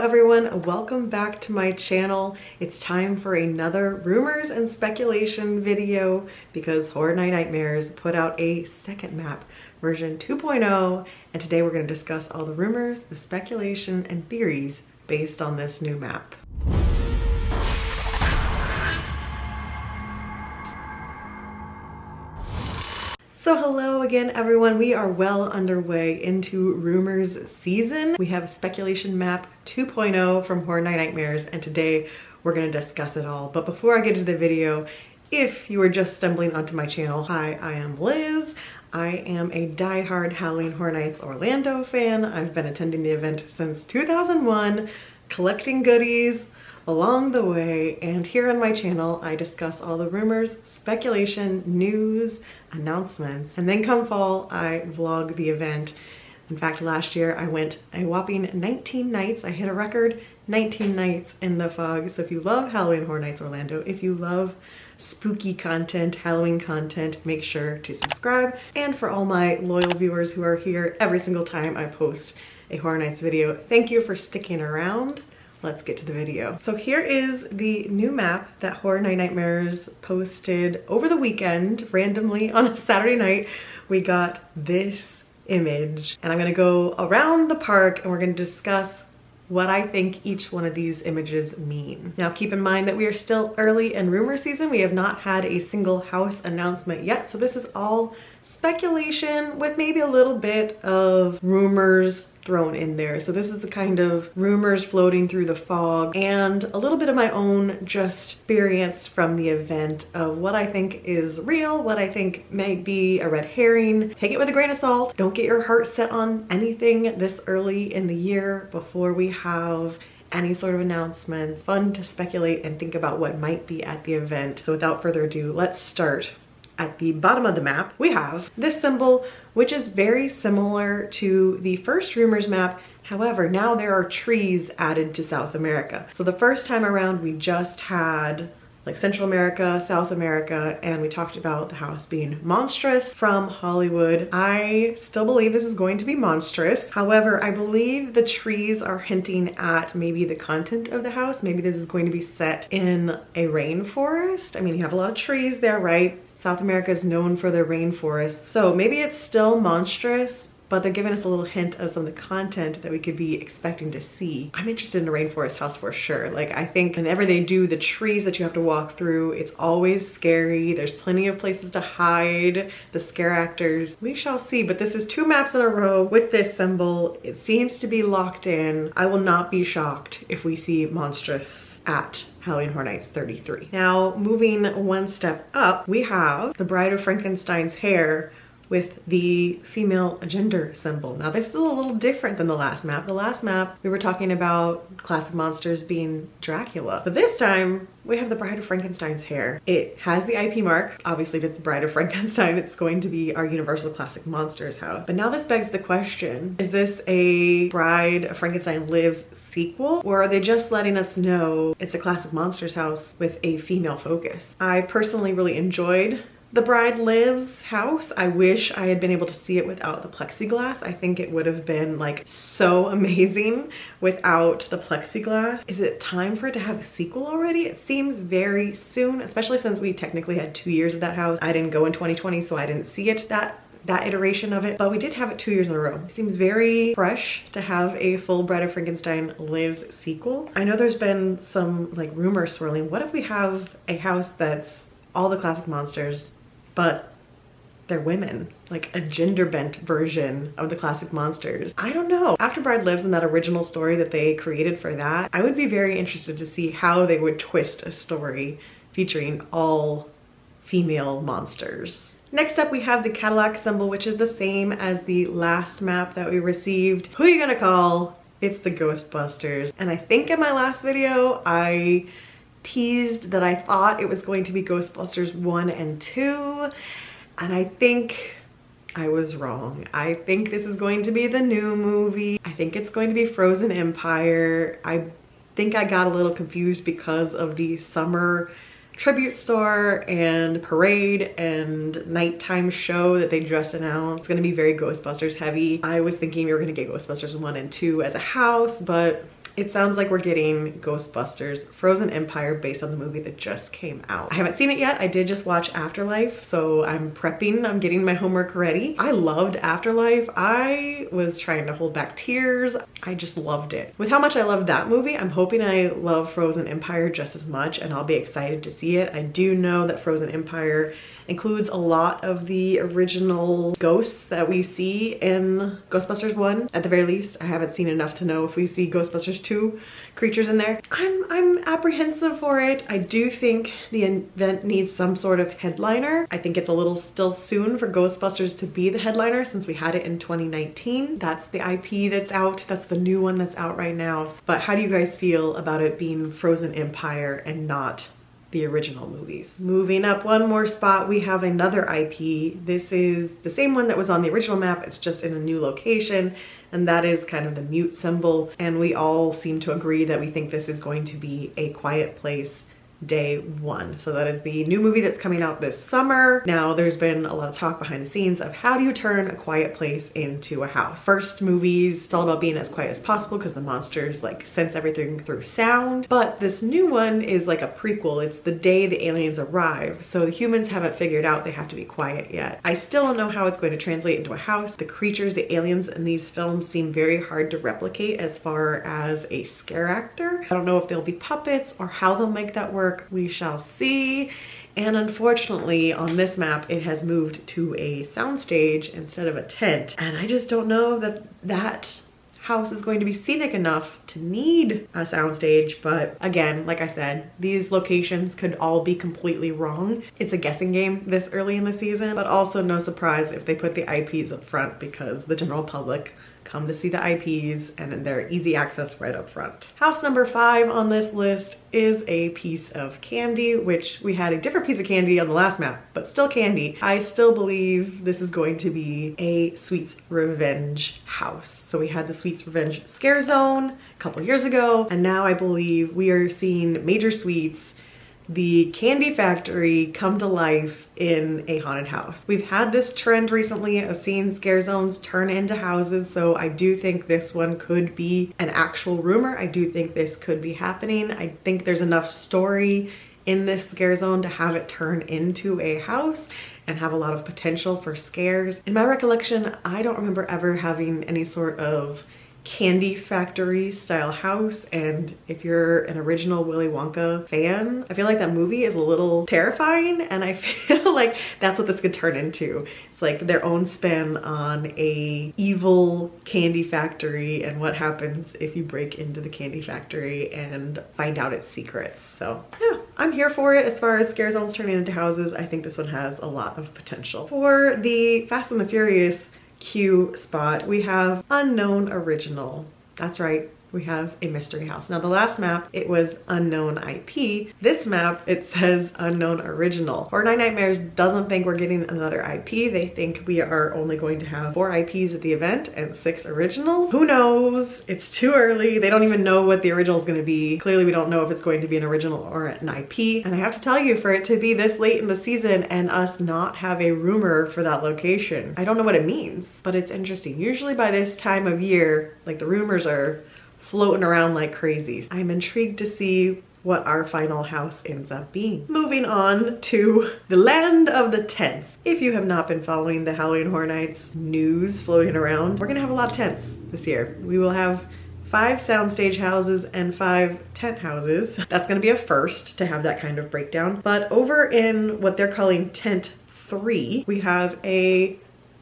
everyone, welcome back to my channel. It's time for another rumors and speculation video because Horror Night Nightmares put out a second map, version 2.0, and today we're going to discuss all the rumors, the speculation, and theories based on this new map. So hello again everyone, we are well underway into rumors season. We have Speculation Map 2.0 from Horror Night Nightmares, and today we're going to discuss it all. But before I get into the video, if you are just stumbling onto my channel, hi, I am Liz. I am a die-hard Halloween Horror Nights Orlando fan. I've been attending the event since 2001, collecting goodies along the way, and here on my channel I discuss all the rumors, speculation, news, announcements, and then come fall I vlog the event. In fact, last year I went a whopping 19 nights. I hit a record 19 nights in the fog. So if you love Halloween Horror Nights Orlando, if you love spooky content, Halloween content, make sure to subscribe. And for all my loyal viewers who are here every single time I post a Horror Nights video, thank you for sticking around. Let's get to the video. So here is the new map that Horror Night Nightmares posted over the weekend, randomly on a Saturday night. We got this image, and I'm gonna go around the park and we're gonna discuss what I think each one of these images mean. Now keep in mind that we are still early in rumor season. We have not had a single house announcement yet, so this is all speculation with maybe a little bit of rumors thrown in there. So this is the kind of rumors floating through the fog and a little bit of my own just experience from the event of what I think is real, what I think may be a red herring. Take it with a grain of salt. Don't get your heart set on anything this early in the year before we have any sort of announcements. Fun to speculate and think about what might be at the event. So without further ado, let's start. At the bottom of the map, we have this symbol, which is very similar to the first rumors map. However, now there are trees added to South America. So the first time around, we just had like Central America, South America, and we talked about the house being Monstruos from Hollywood. I still believe this is going to be Monstruos. However, I believe the trees are hinting at maybe the content of the house. Maybe this is going to be set in a rainforest. I mean, you have a lot of trees there, right? South America is known for their rainforests. So maybe it's still Monstruos, but they're giving us a little hint of some of the content that we could be expecting to see. I'm interested in a rainforest house for sure. Like, I think whenever they do the trees that you have to walk through, it's always scary. There's plenty of places to hide the scare actors. We shall see, but this is two maps in a row with this symbol. It seems to be locked in. I will not be shocked if we see Monstruos at Halloween Horror Nights 33. Now, moving one step up, we have the Bride of Frankenstein's hair with the female gender symbol. Now this is a little different than the last map. The last map, we were talking about classic monsters being Dracula. But this time, we have the Bride of Frankenstein's hair. It has the IP mark. Obviously, if it's Bride of Frankenstein, it's going to be our Universal Classic Monsters house. But now this begs the question, is this a Bride of Frankenstein Lives sequel? Or are they just letting us know it's a Classic Monsters house with a female focus? I personally really enjoyed the Bride Lives house. I wish I had been able to see it without the plexiglass. I think it would have been like so amazing without the plexiglass. Is it time for it to have a sequel already? It seems very soon, especially since we technically had 2 years of that house. I didn't go in 2020, so I didn't see it that iteration of it, but we did have it 2 years in a row. It seems very fresh to have a full Bride of Frankenstein Lives sequel. I know there's been some like rumor swirling. What if we have a house that's all the classic monsters, but they're women, like a gender bent version of the classic monsters? I don't know. After Bride Lives and that original story that they created for that, I would be very interested to see how they would twist a story featuring all female monsters. Next up, we have the Cadillac symbol, which is the same as the last map that we received. Who are you gonna call? It's the Ghostbusters. And I think in my last video, I teased that I thought it was going to be Ghostbusters 1 and 2, and I think I was wrong. I think this is going to be the new movie. I think it's going to be Frozen Empire. I think I got a little confused because of the summer tribute store and parade and nighttime show that they just announced. It's gonna be very Ghostbusters heavy. I was thinking we were gonna get Ghostbusters 1 and 2 as a house, but It sounds like we're getting Ghostbusters Frozen Empire based on the movie that just came out. I haven't seen it yet. I did just watch Afterlife, so I'm prepping. I'm getting my homework ready. I loved Afterlife. I was trying to hold back tears. I just loved it. With how much I loved that movie, I'm hoping I love Frozen Empire just as much, and I'll be excited to see it. I do know that Frozen Empire includes a lot of the original ghosts that we see in Ghostbusters 1. At the very least, I haven't seen enough to know if we see Ghostbusters 2 creatures in there. I'm apprehensive for it. I do think the event needs some sort of headliner. I think it's a little still soon for Ghostbusters to be the headliner since we had it in 2019. That's the IP that's out. That's the new one that's out right now. But how do you guys feel about it being Frozen Empire and not the original movies? Moving up one more spot, we have another IP. This is the same one that was on the original map, it's just in a new location, and that is kind of the mute symbol. And we all seem to agree that we think this is going to be A Quiet Place Day 1. So that is the new movie that's coming out this summer. Now there's been a lot of talk behind the scenes of how do you turn a quiet place into a house. First movies, it's all about being as quiet as possible because the monsters like sense everything through sound. But this new one is like a prequel. It's the day the aliens arrive. So the humans haven't figured out they have to be quiet yet. I still don't know how it's going to translate into a house. The creatures, the aliens in these films seem very hard to replicate as far as a scare actor. I don't know if they'll be puppets or how they'll make that work. We shall see. And unfortunately on this map it has moved to a soundstage instead of a tent, and I just don't know that that house is going to be scenic enough to need a soundstage. But again, like I said, these locations could all be completely wrong. It's a guessing game this early in the season, but also no surprise if they put the IPs up front because the general public come to see the IPs and they're easy access right up front. House number 5 on this list is a piece of candy, which we had a different piece of candy on the last map, but still candy. I still believe this is going to be a Sweets Revenge house. So we had the Sweets Revenge scare zone a couple years ago, and now I believe we are seeing Major Sweets, the candy factory, come to life in a haunted house. We've had this trend recently of seeing scare zones turn into houses, so I do think this one could be an actual rumor. I do think this could be happening. I think there's enough story in this scare zone to have it turn into a house and have a lot of potential for scares. In my recollection, I don't remember ever having any sort of candy factory style house, and if you're an original Willy Wonka fan, I feel like that movie is a little terrifying, and I feel like that's what this could turn into. It's like their own spin on a evil candy factory and what happens if you break into the candy factory and find out its secrets. So yeah, I'm here for it. As far as scare zones turning into houses, I think this one has a lot of potential. For the Fast and the Furious Q spot, we have Unknown Original. That's right, we have a mystery house. Now the last map, it was Unknown IP. This map, it says Unknown Original. Horror Night Nightmares doesn't think we're getting another IP. They think we are only going to have 4 IPs at the event and 6 originals. Who knows? It's too early. They don't even know what the original is going to be. Clearly we don't know if it's going to be an original or an IP. And I have to tell you, for it to be this late in the season and us not have a rumor for that location, I don't know what it means, but it's interesting. Usually by this time of year, like, the rumors are floating around like crazy. I'm intrigued to see what our final house ends up being. Moving on to the land of the tents. If you have not been following the Halloween Horror Nights news floating around, we're gonna have a lot of tents this year. We will have 5 soundstage houses and 5 tent houses. That's gonna be a first to have that kind of breakdown. But over in what they're calling tent 3, we have a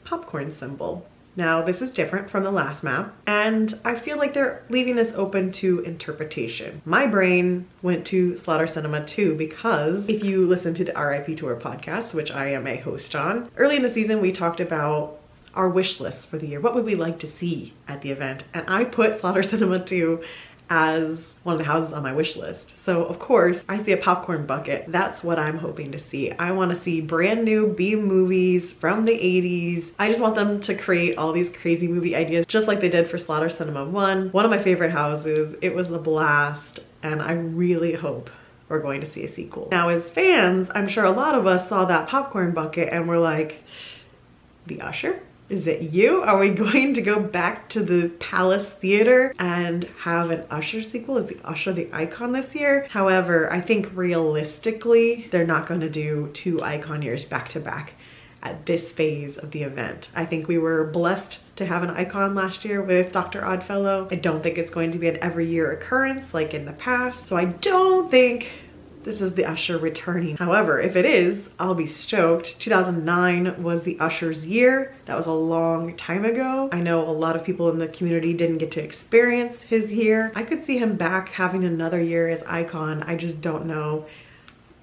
popcorn symbol. Now this is different from the last map, and I feel like they're leaving this open to interpretation. My brain went to Slaughter Sinema 2 because if you listen to the RIP Tour podcast, which I am a host on, early in the season we talked about our wish list for the year. What would we like to see at the event? And I put Slaughter Sinema 2 as one of the houses on my wish list. So of course I see a popcorn bucket. That's what I'm hoping to see. I want to see brand new B movies from the 80s. I just want them to create all these crazy movie ideas just like they did for Slaughter Sinema 1. One of my favorite houses. It was a blast, and I really hope we're going to see a sequel. Now as fans, I'm sure a lot of us saw that popcorn bucket and we're like, the usher? Is it you? Are we going to go back to the Palace Theater and have an Usher sequel? Is the Usher the icon this year? However, I think realistically, they're not going to do 2 icon years back to back at this phase of the event. I think we were blessed to have an icon last year with Dr. Oddfellow. I don't think it's going to be an every year occurrence like in the past. So I don't think this is the Usher returning. However, if it is, I'll be stoked. 2009 was the Usher's year. That was a long time ago. I know a lot of people in the community didn't get to experience his year. I could see him back having another year as icon. I just don't know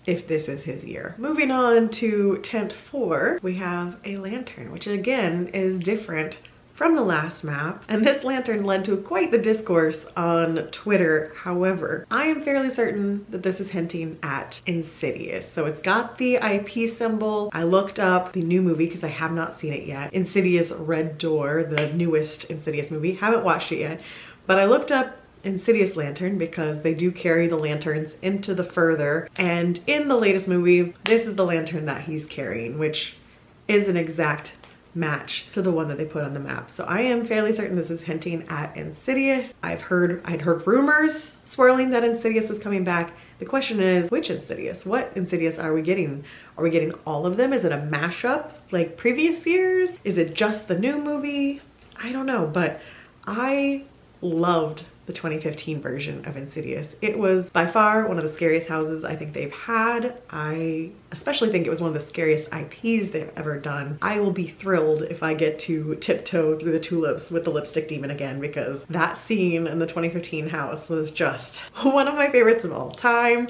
if this is his year. Moving on to tent 4, we have a lantern, which again is different from the last map, and this lantern led to quite the discourse on Twitter. However, I am fairly certain that this is hinting at Insidious. So it's got the IP symbol. I looked up the new movie because I have not seen it yet. Insidious Red Door, the newest Insidious movie. Haven't watched it yet, but I looked up Insidious lantern because they do carry the lanterns into the further, and in the latest movie, this is the lantern that he's carrying, which is an exact match to the one that they put on the map. So I am fairly certain this is hinting at Insidious. I'd heard rumors swirling that Insidious was coming back. The question is, which Insidious? What Insidious are we getting? Are we getting all of them? Is it a mashup like previous years? Is it just the new movie? I don't know, but I loved the 2015 version of Insidious. It was by far one of the scariest houses I think they've had. I especially think it was one of the scariest IPs they've ever done. I will be thrilled if I get to tiptoe through the tulips with the lipstick demon again, because that scene in the 2015 house was just one of my favorites of all time.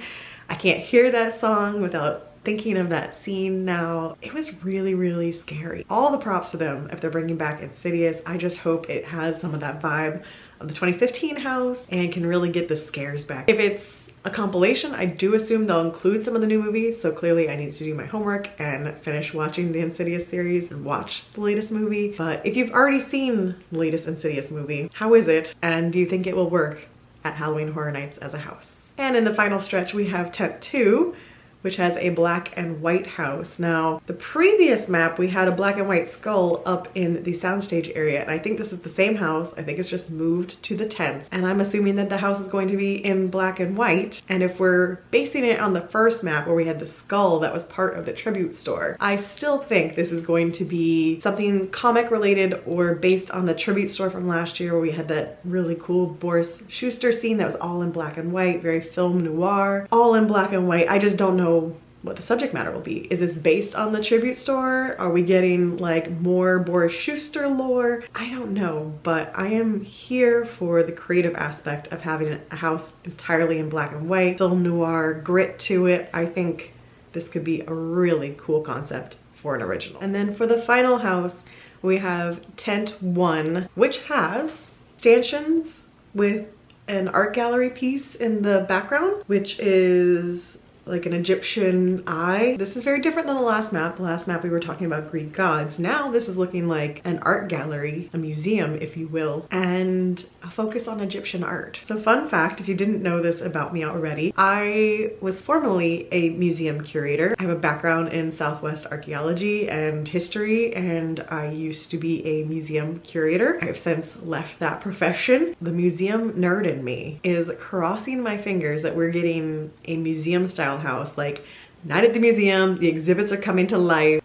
I can't hear that song without thinking of that scene now. It was really, really scary. All the props to them if they're bringing back Insidious. I just hope it has some of that vibe of the 2015 house and can really get the scares back. If it's a compilation, I do assume they'll include some of the new movies, so clearly I need to do my homework and finish watching the Insidious series and watch the latest movie. But if you've already seen the latest Insidious movie, how is it? And do you think it will work at Halloween Horror Nights as a house? And in the final stretch, we have tent 2, which has a black and white house. Now, the previous map, we had a black and white skull up in the soundstage area, and I think this is the same house. I think it's just moved to the tents, and I'm assuming that the house is going to be in black and white. And if we're basing it on the first map where we had the skull that was part of the tribute store, I still think this is going to be something comic related or based on the tribute store from last year where we had that really cool Boris Schuster scene that was all in black and white, very film noir, all in black and white. I just don't know what the subject matter will be. Is this based on the tribute store? Are we getting like more Boris Schuster lore? I don't know, but I am here for the creative aspect of having a house entirely in black and white, film noir grit to it. I think this could be a really cool concept for an original. And then for the final house, we have tent 1, which has stanchions with an art gallery piece in the background, which is like an Egyptian eye. This is very different than the last map. The last map we were talking about Greek gods. Now this is looking like an art gallery, a museum if you will, and a focus on Egyptian art. So fun fact, if you didn't know this about me already, I was formerly a museum curator. I have a background in Southwest archaeology and history, and I used to be a museum curator. I have since left that profession. The museum nerd in me is crossing my fingers that we're getting a museum style house, like night at the museum, the exhibits are coming to life.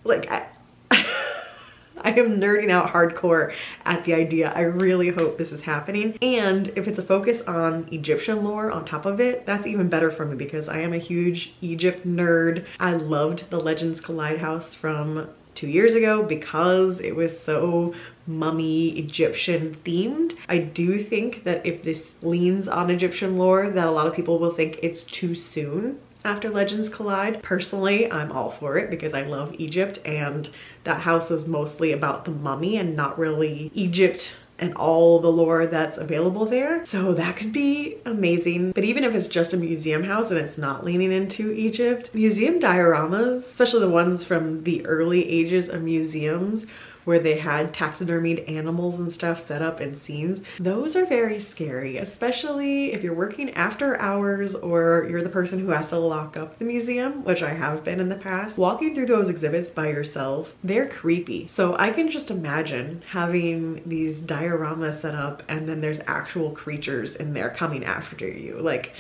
Like I am nerding out hardcore at the idea. I really hope this is happening. And if it's a focus on Egyptian lore on top of it, that's even better for me because I am a huge Egypt nerd. I loved the Legends Collide house from 2 years ago because it was so mummy Egyptian themed. I do think that if this leans on Egyptian lore, that a lot of people will think it's too soon after Legends Collide. Personally, I'm all for it because I love Egypt, and that house was mostly about the mummy and not really Egypt and all the lore that's available there. So that could be amazing. But even if it's just a museum house and it's not leaning into Egypt, museum dioramas, especially the ones from the early ages of museums, where they had taxidermied animals and stuff set up in scenes. Those are very scary, especially if you're working after hours or you're the person who has to lock up the museum, which I have been in the past. Walking through those exhibits by yourself, they're creepy. So I can just imagine having these dioramas set up and then there's actual creatures in there coming after you. Like,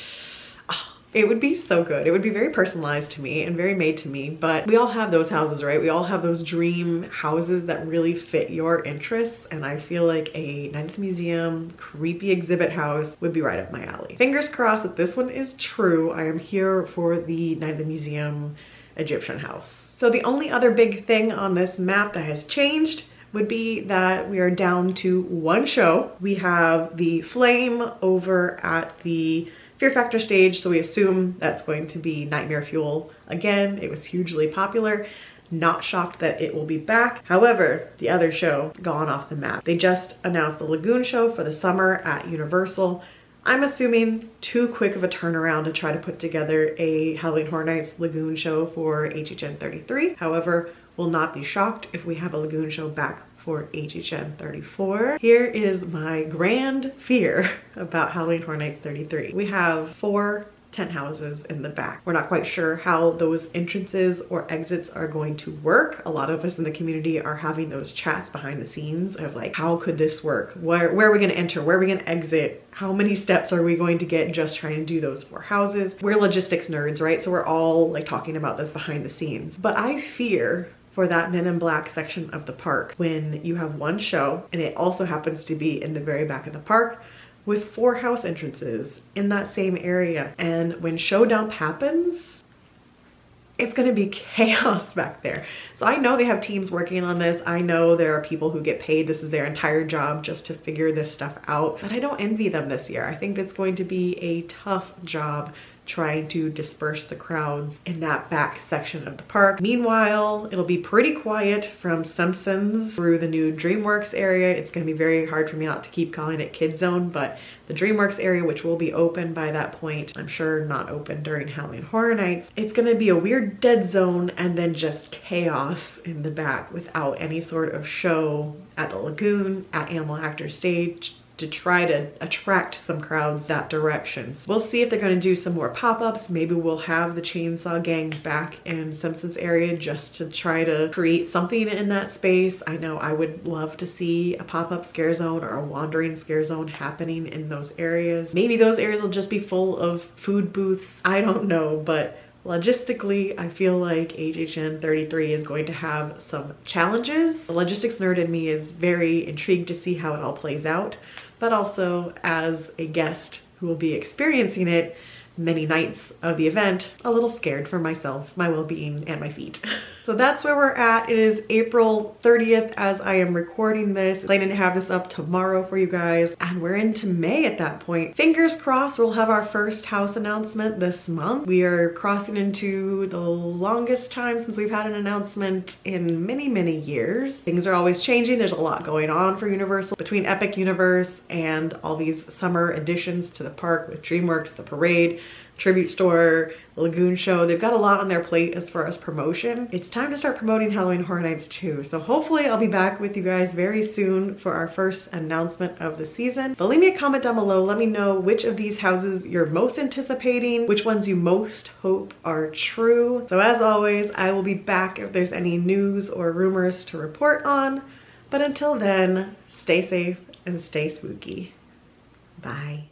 oh, it would be so good. It would be very personalized to me and very made to me, but we all have those houses, right? We all have those dream houses that really fit your interests, and I feel like a Night at the Museum creepy exhibit house would be right up my alley. Fingers crossed that this one is true. I am here for the Night at the Museum Egyptian house. So the only other big thing on this map that has changed would be that we are down to one show. We have the Flame over at the Fear Factor stage, so we assume that's going to be Nightmare Fuel again. It was hugely popular. Not shocked that it will be back. However, the other show gone off the map. They just announced the Lagoon show for the summer at Universal. I'm assuming too quick of a turnaround to try to put together a Halloween Horror Nights Lagoon show for HHN33. However, will not be shocked if we have a Lagoon show back for HHN34. Here is my grand fear about Halloween Horror Nights 33. We have 4 tent houses in the back. We're not quite sure how those entrances or exits are going to work. A lot of us in the community are having those chats behind the scenes of like, how could this work? Where are we gonna enter? Where are we gonna exit? How many steps are we going to get just trying to do those 4 houses? We're logistics nerds, right? So we're all like talking about this behind the scenes. But I fear for that Men in Black section of the park when you have one show and it also happens to be in the very back of the park with 4 house entrances in that same area. And when show dump happens, it's gonna be chaos back there. So I know they have teams working on this. I know there are people who get paid. This is their entire job just to figure this stuff out. But I don't envy them this year. I think it's going to be a tough job trying to disperse the crowds in that back section of the park. Meanwhile, it'll be pretty quiet from Simpsons through the new DreamWorks area. It's gonna be very hard for me not to keep calling it Kid Zone, but the DreamWorks area, which will be open by that point, I'm sure not open during Halloween Horror Nights, it's gonna be a weird dead zone and then just chaos in the back without any sort of show at the Lagoon, at Animal Actor Stage, to try to attract some crowds that direction. We'll see if they're going to do some more pop-ups. Maybe we'll have the Chainsaw Gang back in Simpsons area just to try to create something in that space. I know I would love to see a pop-up scare zone or a wandering scare zone happening in those areas. Maybe those areas will just be full of food booths. I don't know, but logistically, I feel like HHN33 is going to have some challenges. The logistics nerd in me is very intrigued to see how it all plays out, but also as a guest who will be experiencing it many nights of the event, a little scared for myself, my well-being, and my feet. So that's where we're at. It is April 30th as I am recording this. Planning to have this up tomorrow for you guys, and we're into May at that point. Fingers crossed we'll have our first house announcement this month. We are crossing into the longest time since we've had an announcement in many, many years. Things are always changing. There's a lot going on for Universal between Epic Universe and all these summer additions to the park with DreamWorks, the parade, tribute store, Lagoon show. They've got a lot on their plate as far as promotion. It's time to start promoting Halloween Horror Nights too. So hopefully I'll be back with you guys very soon for our first announcement of the season. But leave me a comment down below. Let me know which of these houses you're most anticipating, which ones you most hope are true. So as always, I will be back if there's any news or rumors to report on. But until then, stay safe and stay spooky. Bye.